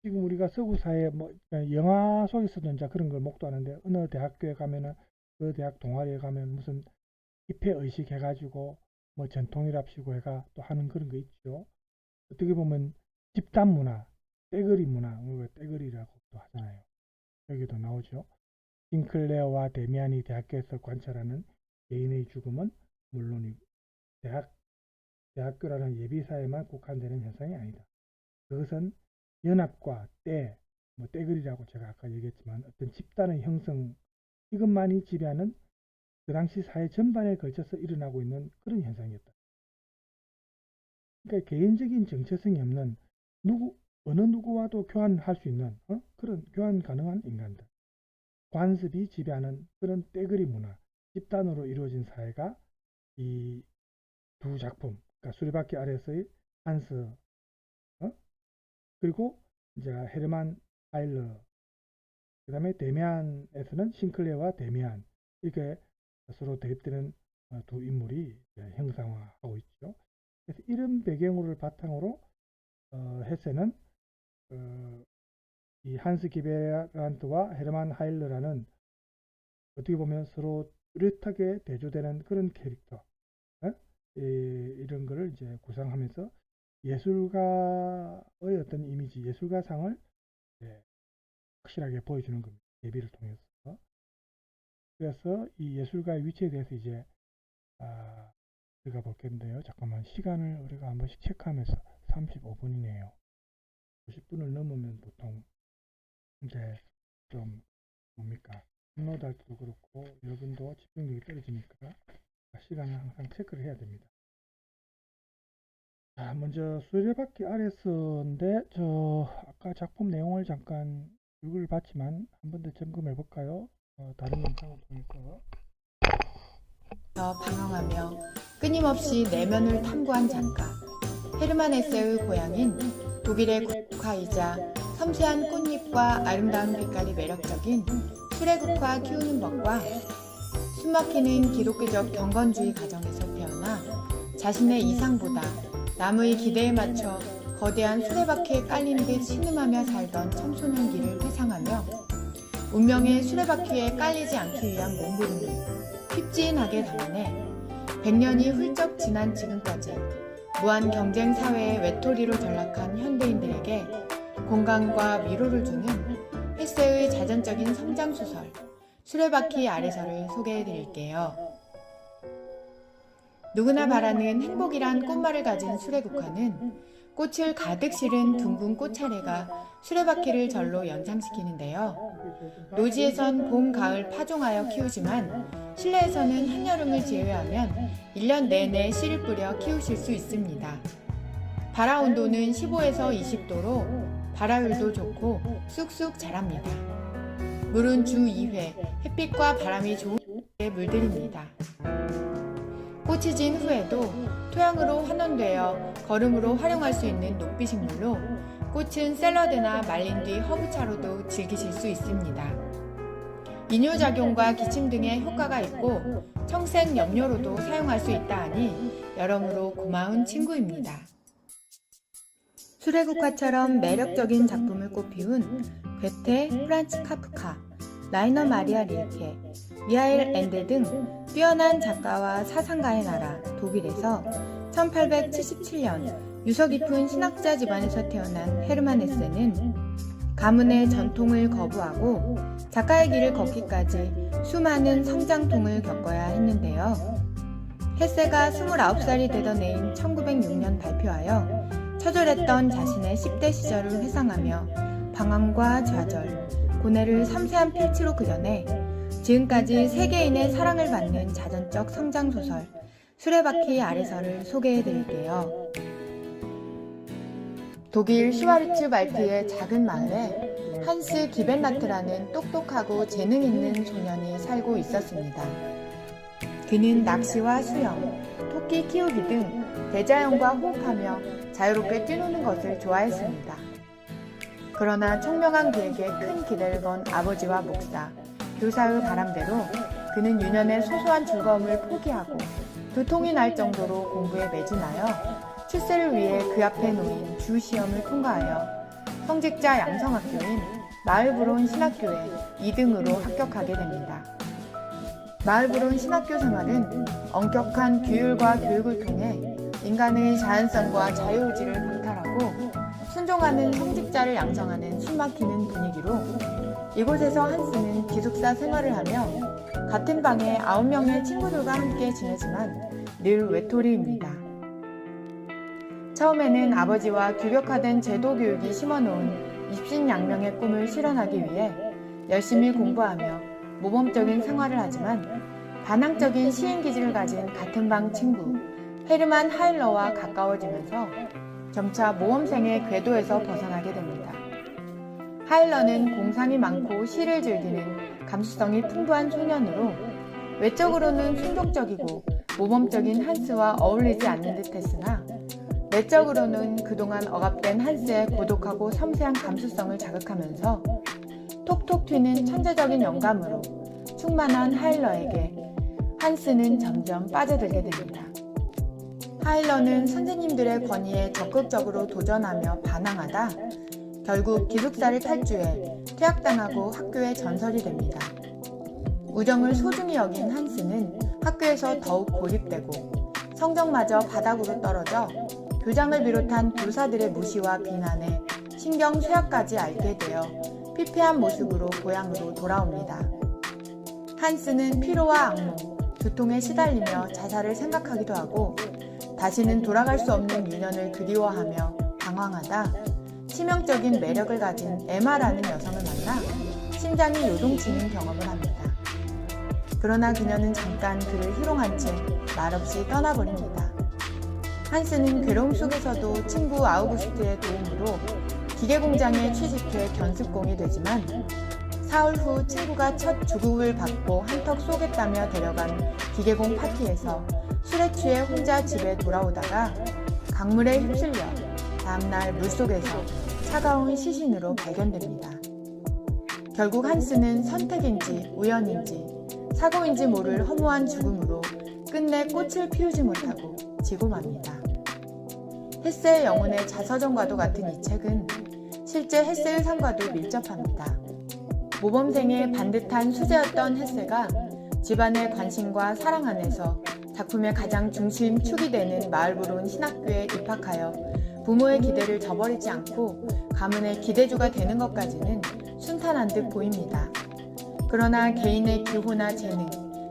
[SPEAKER 1] 지금 우리가 서구 사회 뭐 영화 속에서도 이제 그런 걸 목도하는데 어느 대학교에 가면은 그 대학 동아리에 가면 무슨 입회 의식 해가지고 뭐 전통이랍시고 해가 또 하는 그런 거 있죠. 어떻게 보면 집단 문화, 떼거리 문화, 떼거리라고 또 하잖아요. 여기도 나오죠. 싱클레어와 데미안이 대학교에서 관찰하는 개인의 죽음은 물론이고 대학교라는 예비사회만 국한되는 현상이 아니다. 그것은 연합과 뭐 떼거리라고 제가 아까 얘기했지만 어떤 집단의 형성, 이것만이 지배하는 그 당시 사회 전반에 걸쳐서 일어나고 있는 그런 현상이었다. 그러니까 개인적인 정체성이 없는 어느 누구와도 교환할 수 있는 그런 교환 가능한 인간들. 관습이 지배하는 그런 떼거리 문화, 집단으로 이루어진 사회가 이 두 작품, 그러니까 수레바퀴 아래서의 한스, 그리고 이제 헤르만 하일러, 그 다음에 데미안에서는 싱클레어와 데미안, 이렇게 서로 대립되는 두 인물이 형상화하고 있죠. 그래서 이런 배경을 바탕으로 헤세는 이 한스 기베란트와 헤르만 하일러라는 어떻게 보면 서로 뚜렷하게 대조되는 그런 캐릭터, 이런 거를 이제 구상하면서 예술가의 어떤 이미지, 예술가상을 확실하게 보여주는 겁니다. 대비를 통해서. 그래서 이 예술가의 위치에 대해서 이제 우리가 볼 텐데요. 잠깐만 시간을 우리가 한 번씩 체크하면서 35분이네요. 50분을 넘으면 보통 이제 좀 뭡니까? 업로드할 때도 그렇고 여러분도 집중력이 떨어지니까 시간을 항상 체크를 해야 됩니다. 자, 먼저 수레바퀴 아래서인데 아까 작품 내용을 잠깐 읽을 봤지만 한 번 더 점검해 볼까요? 다른 영상을 통해서
[SPEAKER 3] 방황하며 끊임없이 내면을 탐구한 작가. 헤르만 헤세의 고향인 독일의 국화이자 섬세한 꽃잎과 아름다운 빛깔이 매력적인 수레국화 키우는 법과 숨막히는 기독교적 경건주의 가정에서 태어나 자신의 이상보다 남의 기대에 맞춰 거대한 수레바퀴에 깔린 듯 신음하며 살던 청소년기를 회상하며 운명의 수레바퀴에 깔리지 않기 위한 몸부림을 핍진하게 담아내 100년이 훌쩍 지난 지금까지 무한 경쟁 사회의 외톨이로 전락한 현대인들에게 공감과 위로를 주는 헤세의 자전적인 성장소설 수레바퀴 아래서를 소개해드릴게요. 누구나 바라는 행복이란 꽃말을 가진 수레국화는 꽃을 가득 실은 둥근 꽃차례가 수레바퀴를 절로 연상시키는데요. 노지에선 봄, 가을 파종하여 키우지만 실내에서는 한여름을 제외하면 1년 내내 씨를 뿌려 키우실 수 있습니다. 발화 온도는 15에서 20도로 발화율도 좋고 쑥쑥 자랍니다. 물은 주 2회 햇빛과 바람이 좋은 때 물들입니다. 꽃이 진 후에도 토양으로 환원되어 거름으로 활용할 수 있는 녹비식물로 꽃은 샐러드나 말린 뒤 허브차로도 즐기실 수 있습니다. 이뇨작용과 기침 등의 효과가 있고 청색 염료로도 사용할 수 있다 하니 여러모로 고마운 친구입니다. 수레국화처럼 매력적인 작품을 꽃피운 괴테, 프란츠 카프카, 라이너 마리아 릴케, 미하일 엔데 등 뛰어난 작가와 사상가의 나라 독일에서 1877년 유서 깊은 신학자 집안에서 태어난 헤르만 헤세는 가문의 전통을 거부하고 작가의 길을 걷기까지 수많은 성장통을 겪어야 했는데요. 헤세가 29살이 되던 해인 1906년 발표하여 처절했던 자신의 10대 시절을 회상하며 방황과 좌절, 고뇌를 섬세한 필치로 그려내 지금까지 세계인의 사랑을 받는 자전적 성장소설 수레바퀴 아래서를 소개해드릴게요. 독일 슈와르츠발트의 작은 마을에 한스 기벤나트라는 똑똑하고 재능 있는 소년이 살고 있었습니다. 그는 낚시와 수영, 토끼 키우기 등 대자연과 호흡하며 자유롭게 뛰노는 것을 좋아했습니다. 그러나 총명한 그에게 큰 기대를 건 아버지와 목사, 교사의 바람대로 그는 유년의 소소한 즐거움을 포기하고 두통이 날 정도로 공부에 매진하여 출세를 위해 그 앞에 놓인 주 시험을 통과하여 성직자 양성학교인 마을브론 신학교에 2등으로 합격하게 됩니다. 마을브론 신학교 생활은 엄격한 규율과 교육을 통해 인간의 자연성과 자유의지를 박탈하고 순종하는 성직자를 양성하는 숨막히는 분위기로 이곳에서 한스는 기숙사 생활을 하며 같은 방에 9명의 친구들과 함께 지내지만 늘 외톨이입니다. 처음에는 아버지와 규격화된 제도 교육이 심어놓은 입신양명의 꿈을 실현하기 위해 열심히 공부하며 모범적인 생활을 하지만 반항적인 시인기질을 가진 같은 방 친구 헤르만 하일러와 가까워지면서 점차 모험생의 궤도에서 벗어나게 됩니다. 하일러는 공상이 많고 시를 즐기는 감수성이 풍부한 소년으로 외적으로는 순종적이고 모범적인 한스와 어울리지 않는 듯 했으나 내적으로는 그동안 억압된 한스의 고독하고 섬세한 감수성을 자극하면서 톡톡 튀는 천재적인 영감으로 충만한 하일러에게 한스는 점점 빠져들게 됩니다. 하일러는 선생님들의 권위에 적극적으로 도전하며 반항하다 결국 기숙사를 탈주해 퇴학당하고 학교에 전설이 됩니다. 우정을 소중히 여긴 한스는 학교에서 더욱 고립되고 성적마저 바닥으로 떨어져 교장을 비롯한 교사들의 무시와 비난에 신경 쇠약까지 앓게 되어 피폐한 모습으로 고향으로 돌아옵니다. 한스는 피로와 악몽, 두통에 시달리며 자살을 생각하기도 하고 다시는 돌아갈 수 없는 유년을 그리워하며 방황하다 치명적인 매력을 가진 에마라는 여성을 만나 심장이 요동치는 경험을 합니다. 그러나 그녀는 잠깐 그를 희롱한 채 말없이 떠나버립니다. 한스는 괴로움 속에서도 친구 아우구스트의 도움으로 기계공장에 취직해 견습공이 되지만 사흘 후 친구가 첫 주급을 받고 한턱 쏘겠다며 데려간 기계공 파티에서 술에 취해 혼자 집에 돌아오다가 강물에 휩쓸려 다음날 물속에서 차가운 시신으로 발견됩니다. 결국 한스는 선택인지 우연인지 사고인지 모를 허무한 죽음으로 끝내 꽃을 피우지 못하고 지고 맙니다. 헤세의 영혼의 자서전과도 같은 이 책은 실제 헤세의 삶과도 밀접합니다. 모범생의 반듯한 수제였던 헤세가 집안의 관심과 사랑 안에서 작품의 가장 중심축이 되는 마을브론 신학교에 입학하여 부모의 기대를 저버리지 않고 가문의 기대주가 되는 것까지는 순탄한 듯 보입니다. 그러나 개인의 기호나 재능,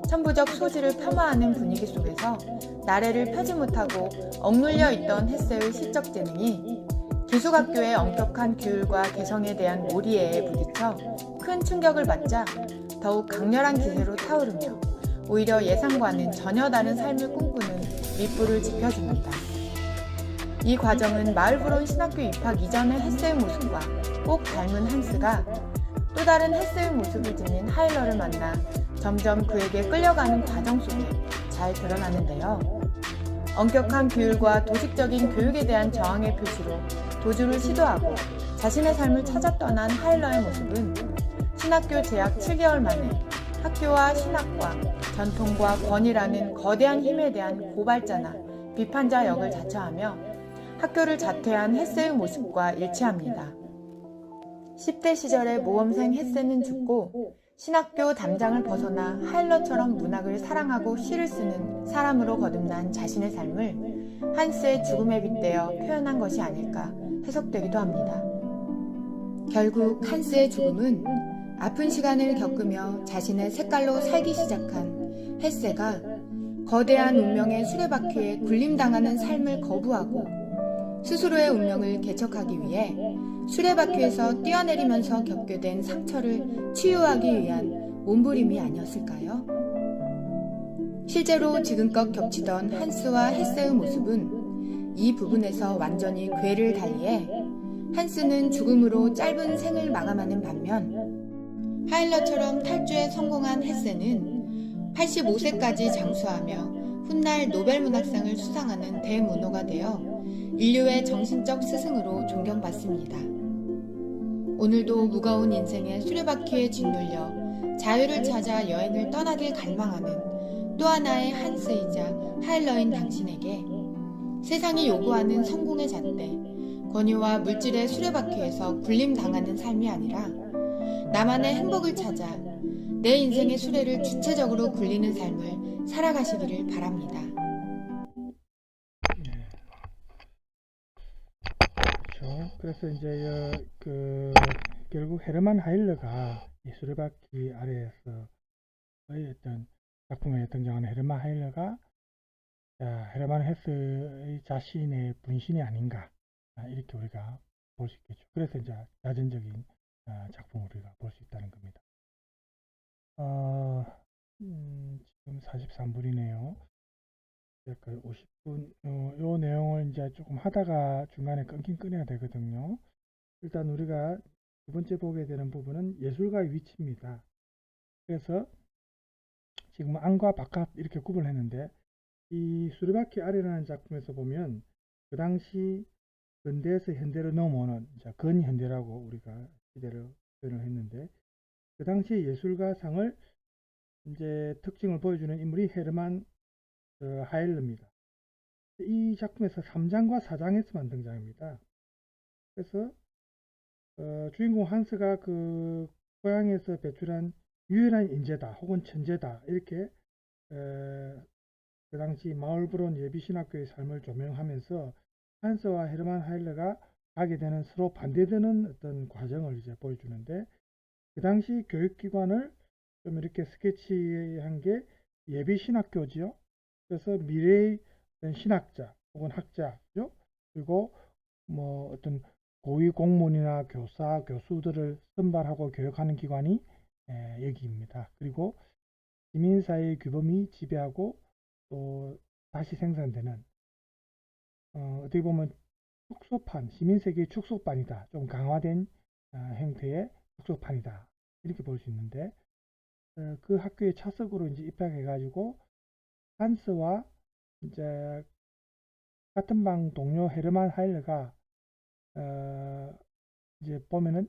[SPEAKER 3] 천부적 소질을 폄하하는 분위기 속에서 나래를 펴지 못하고 억눌려 있던 헤세의 시적 재능이 기숙학교의 엄격한 규율과 개성에 대한 몰이해에 부딪혀 큰 충격을 받자 더욱 강렬한 기세로 타오르며 오히려 예상과는 전혀 다른 삶을 꿈꾸는 밑불을 지펴줍니다. 이 과정은 마을브론 신학교 입학 이전의 헤세의 모습과 꼭 닮은 한스가 또 다른 헤세의 모습을 지닌 하일러를 만나 점점 그에게 끌려가는 과정 속에 잘 드러나는데요. 엄격한 규율과 도식적인 교육에 대한 저항의 표시로 도주를 시도하고 자신의 삶을 찾아 떠난 하일러의 모습은 신학교 재학 7개월 만에 학교와 신학과 전통과 권위라는 거대한 힘에 대한 고발자나 비판자 역을 자처하며 학교를 자퇴한 헤세의 모습과 일치합니다. 10대 시절의 모범생 헤세는 죽고 신학교 담장을 벗어나 하일러처럼 문학을 사랑하고 시를 쓰는 사람으로 거듭난 자신의 삶을 한스의 죽음에 빗대어 표현한 것이 아닐까 해석되기도 합니다. 결국 한스의 죽음은 아픈 시간을 겪으며 자신의 색깔로 살기 시작한 헤세가 거대한 운명의 수레바퀴에 굴림당하는 삶을 거부하고 스스로의 운명을 개척하기 위해 수레바퀴에서 뛰어내리면서 겪게 된 상처를 치유하기 위한 몸부림이 아니었을까요? 실제로 지금껏 겹치던 한스와 헤세의 모습은 이 부분에서 완전히 궤를 달리해 한스는 죽음으로 짧은 생을 마감하는 반면 하일러처럼 탈주에 성공한 헤세는 85세까지 장수하며 훗날 노벨문학상을 수상하는 대문호가 되어 인류의 정신적 스승으로 존경받습니다. 오늘도 무거운 인생의 수레바퀴에 짓눌려 자유를 찾아 여행을 떠나길 갈망하는 또 하나의 한스이자 하일러인 당신에게 세상이 요구하는 성공의 잣대, 권위와 물질의 수레바퀴에서 굴림당하는 삶이 아니라 나만의 행복을 찾아 내 인생의 수레를 주체적으로 굴리는 삶을 살아가시기를 바랍니다.
[SPEAKER 1] 그래서 이제 결국 헤르만 하일러가 이 수레바퀴 아래에서 어떤 작품에 등장하는 헤르만 하일러가 헤르만 헤세의 자신의 분신이 아닌가 이렇게 우리가 볼 수 있겠죠. 그래서 이제 자전적인 작품을 우리가 볼 수 있다는 겁니다. 지금 43분이네요. 50분. 요 내용을 이제 조금 하다가 중간에 끊긴 끊어야 되거든요. 일단 우리가 두 번째 보게 되는 부분은 예술가의 위치입니다. 그래서 지금 안과 바깥 이렇게 구분했는데 이 수레바퀴 아래라는 작품에서 보면 그 당시 근대에서 현대로 넘어오는 근현대라고 우리가 시대를 표현을 했는데 그 당시 예술가상을 이제 특징을 보여주는 인물이 헤르만 하일러입니다. 이 작품에서 3장과 4장에서만 등장합니다. 그래서 주인공 한스가 그 고향에서 배출한 유일한 인재다 혹은 천재다 이렇게 그 당시 마을브론 예비신학교의 삶을 조명하면서 한스와 헤르만 하일러가 가게 되는 서로 반대되는 어떤 과정을 이제 보여주는데 그 당시 교육기관을 좀 이렇게 스케치한 게 예비신학교지요. 그래서 미래의 신학자 혹은 학자죠. 그리고 뭐 어떤 고위 공무원이나 교사, 교수들을 선발하고 교육하는 기관이 여기입니다. 그리고 시민사회의 규범이 지배하고 또 다시 생산되는 어떻게 보면 축소판, 시민세계의 축소판이다. 좀 강화된 형태의 축소판이다. 이렇게 볼 수 있는데 그 학교에 차석으로 이제 입학해가지고 한스와 이제 같은 방 동료 헤르만 하일러가 이제 보면은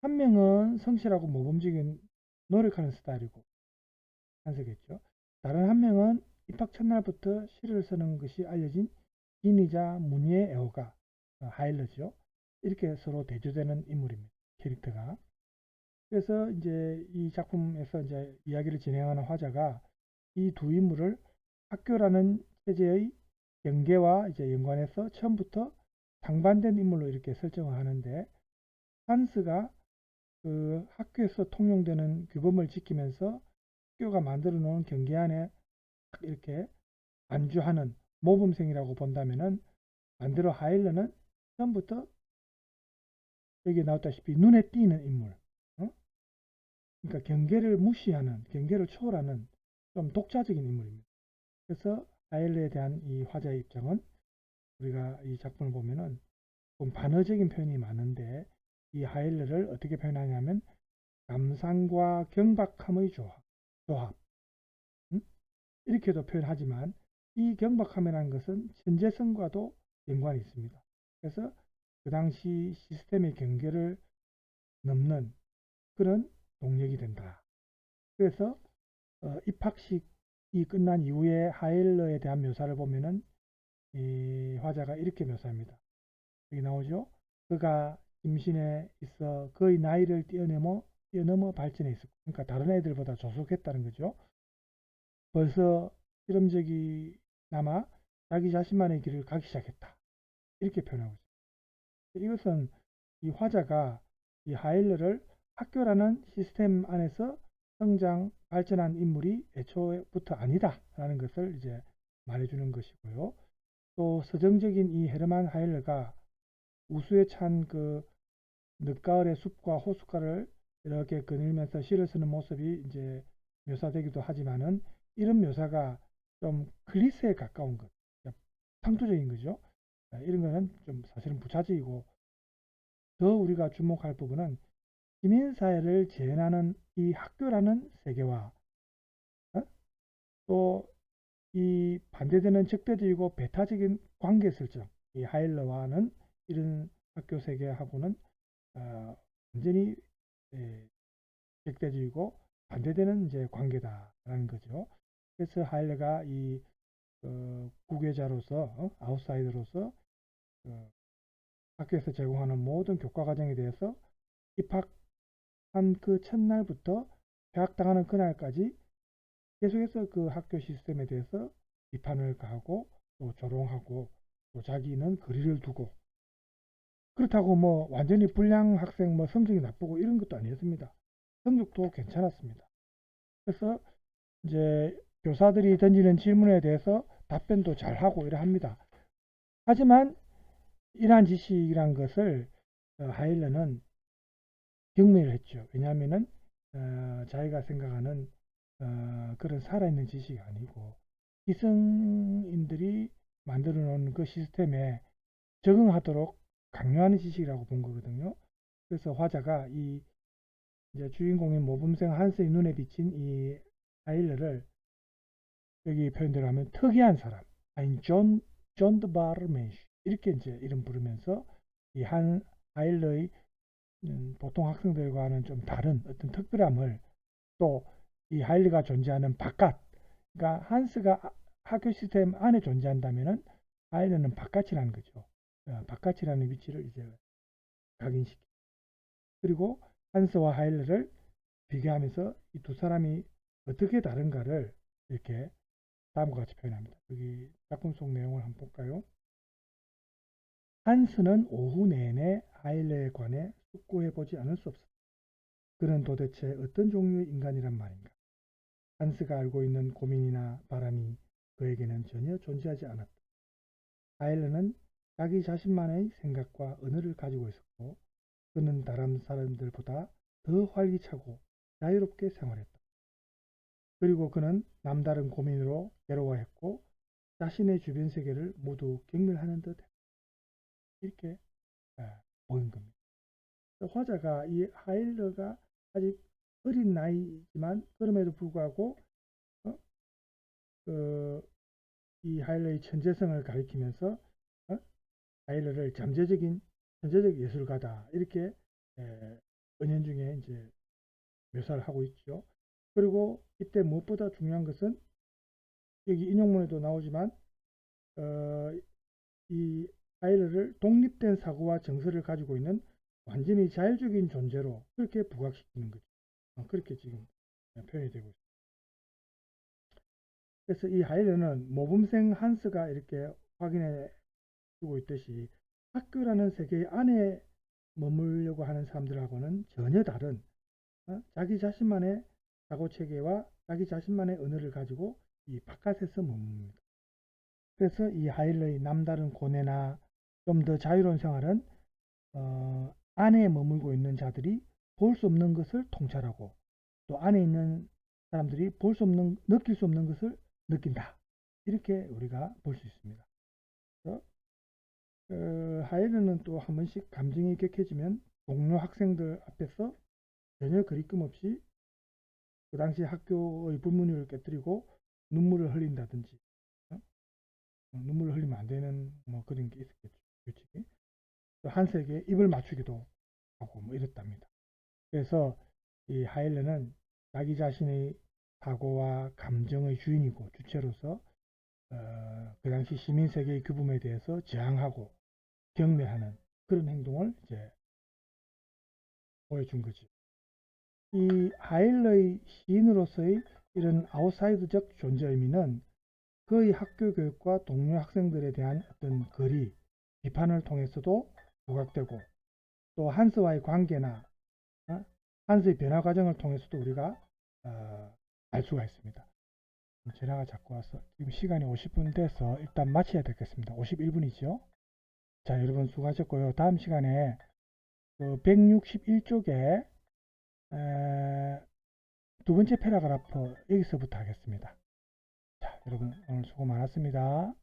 [SPEAKER 1] 한 명은 성실하고 모범적인 노력하는 스타일이고 한스겠죠. 다른 한 명은 입학 첫날부터 시를 쓰는 것이 알려진 인이자 문의의 애호가 하일러죠. 이렇게 서로 대조되는 인물입니다. 캐릭터가. 그래서 이제 이 작품에서 이제 이야기를 진행하는 화자가 이 두 인물을 학교라는 체제의 연계와 이제 연관해서 처음부터 상반된 인물로 이렇게 설정을 하는데 한스가 그 학교에서 통용되는 규범을 지키면서 학교가 만들어 놓은 경계 안에 딱 이렇게 안주하는 모범생이라고 본다면은 반대로 하일러는 처음부터 여기 나왔다시피 눈에 띄는 인물, 그러니까 경계를 무시하는, 경계를 초월하는 좀 독자적인 인물입니다. 그래서 하일러에 대한 이 화자의 입장은 우리가 이 작품을 보면은 좀 반어적인 표현이 많은데 이 하일러를 어떻게 표현하냐면 감상과 경박함의 조합, 이렇게도 표현하지만 이 경박함이라는 것은 천재성과도 연관이 있습니다. 그래서 그 당시 시스템의 경계를 넘는 그런 동력이 된다. 그래서 입학식이 끝난 이후에 하일러에 대한 묘사를 보면은 이 화자가 이렇게 묘사합니다. 여기 나오죠. 그가 임신에 있어 그의 나이를 뛰어넘어 발전해 있었고, 그러니까 다른 애들보다 조숙했다는 거죠. 벌써 실험적이나마 자기 자신만의 길을 가기 시작했다. 이렇게 표현하고 있습니다. 이것은 이 화자가 이 하일러를 학교라는 시스템 안에서 성장, 발전한 인물이 애초부터 아니다 라는 것을 이제 말해주는 것이고요. 또 서정적인 이 헤르만 하일러가 우수에 찬 그 늦가을의 숲과 호숫가를 이렇게 거닐면서 시를 쓰는 모습이 이제 묘사되기도 하지만은 이런 묘사가 좀 클리셰에 가까운 것, 상투적인 거죠. 이런 거는 좀 사실은 부차적이고 더 우리가 주목할 부분은 시민사회를 재현하는 이 학교라는 세계와 또 이 반대되는 적대적이고 배타적인 관계 설정, 이 하일러와는 이런 학교 세계하고는 완전히 적대적이고 반대되는 이제 관계다라는 거죠. 그래서 하일러가 이 구계자로서 아웃사이더로서 학교에서 제공하는 모든 교과 과정에 대해서 입학한 그 첫날부터 개학당하는 그날까지 계속해서 그 학교 시스템에 대해서 비판을 가하고 또 조롱하고 또 자기는 거리를 두고, 그렇다고 뭐 완전히 불량 학생 뭐 성적이 나쁘고 이런 것도 아니었습니다. 성적도 괜찮았습니다. 그래서 이제 교사들이 던지는 질문에 대해서 답변도 잘 하고 이래 합니다. 하지만 이러한 지식이란 것을 하일러는 경멸을 했죠. 왜냐하면은 자기가 생각하는 그런 살아있는 지식이 아니고 기성인들이 만들어 놓은 그 시스템에 적응하도록 강요하는 지식이라고 본 거거든요. 그래서 화자가 이 이제 주인공인 모범생 한스의 눈에 비친 이 하일러를 여기 표현대로 하면 특이한 사람, 아니 존 드 바르멘슈 이렇게 이제 이름 부르면서 이 한 하일러의 보통 학생들과는 좀 다른 어떤 특별함을, 또 이 하일러가 존재하는 바깥, 그러니까 한스가 학교 시스템 안에 존재한다면은 하일러는 바깥이라는 거죠. 바깥이라는 위치를 이제 각인시키. 그리고 한스와 하일러를 비교하면서 이 두 사람이 어떻게 다른가를 이렇게 다음과 같이 표현합니다. 여기 작품 속 내용을 한번 볼까요? 한스는 오후 내내 하일러에 관해 숙고해보지 않을 수 없었다. 그는 도대체 어떤 종류의 인간이란 말인가? 한스가 알고 있는 고민이나 바람이 그에게는 전혀 존재하지 않았다. 하일러는 자기 자신만의 생각과 언어를 가지고 있었고 그는 다른 사람들보다 더 활기차고 자유롭게 생활했다. 그리고 그는 남다른 고민으로 괴로워했고 자신의 주변 세계를 모두 경멸하는 듯 했다. 이렇게 보인 겁니다. 화자가 이 하일러가 아직 어린 나이지만 그럼에도 불구하고 이 하일러의 천재성을 가리키면서 하일러를 잠재적 예술가다 이렇게 은연중에 이제 묘사를 하고 있죠. 그리고 이때 무엇보다 중요한 것은 여기 인용문에도 나오지만 이 하일러를 독립된 사고와 정서를 가지고 있는 완전히 자율적인 존재로 그렇게 부각시키는 거죠. 그렇게 지금 표현이 되고 있습니다. 그래서 이 하일러는 모범생 한스가 이렇게 확인해 주고 있듯이 학교라는 세계 안에 머물려고 하는 사람들하고는 전혀 다른 자기 자신만의 사고체계와 자기 자신만의 언어를 가지고 이 바깥에서 머뭅니다. 그래서 이 하일러의 남다른 고뇌나 좀 더 자유로운 생활은 안에 머물고 있는 자들이 볼 수 없는 것을 통찰하고 또 안에 있는 사람들이 느낄 수 없는 것을 느낀다. 이렇게 우리가 볼 수 있습니다. 그래서 하일러는 또 한 번씩 감정이 격해지면 동료 학생들 앞에서 전혀 거리낌 없이 그 당시 학교의 불문율을 깨뜨리고 눈물을 흘린다든지 눈물을 흘리면 안 되는 뭐 그런 게 있었겠죠. 규칙이. 또 한색에 입을 맞추기도 하고 뭐 이랬답니다. 그래서 이 하일러는 자기 자신의 사고와 감정의 주인이고 주체로서 그 당시 시민세계의 규범에 대해서 저항하고 경멸하는 그런 행동을 이제 보여준 거지. 이 하일러의 시인으로서의 이런 아웃사이드적 존재 의미는 그의 학교 교육과 동료 학생들에 대한 어떤 거리, 비판을 통해서도 부각되고 또 한스와의 관계나 한스의 변화 과정을 통해서도 우리가 알 수가 있습니다. 전화가 자꾸 와서 지금 시간이 50분 돼서 일단 마쳐야 되겠습니다. 51분이죠. 자, 여러분 수고하셨고요. 다음 시간에 그 161쪽에 두 번째 패러그래프 여기서부터 하겠습니다. 자, 여러분 오늘 수고 많았습니다.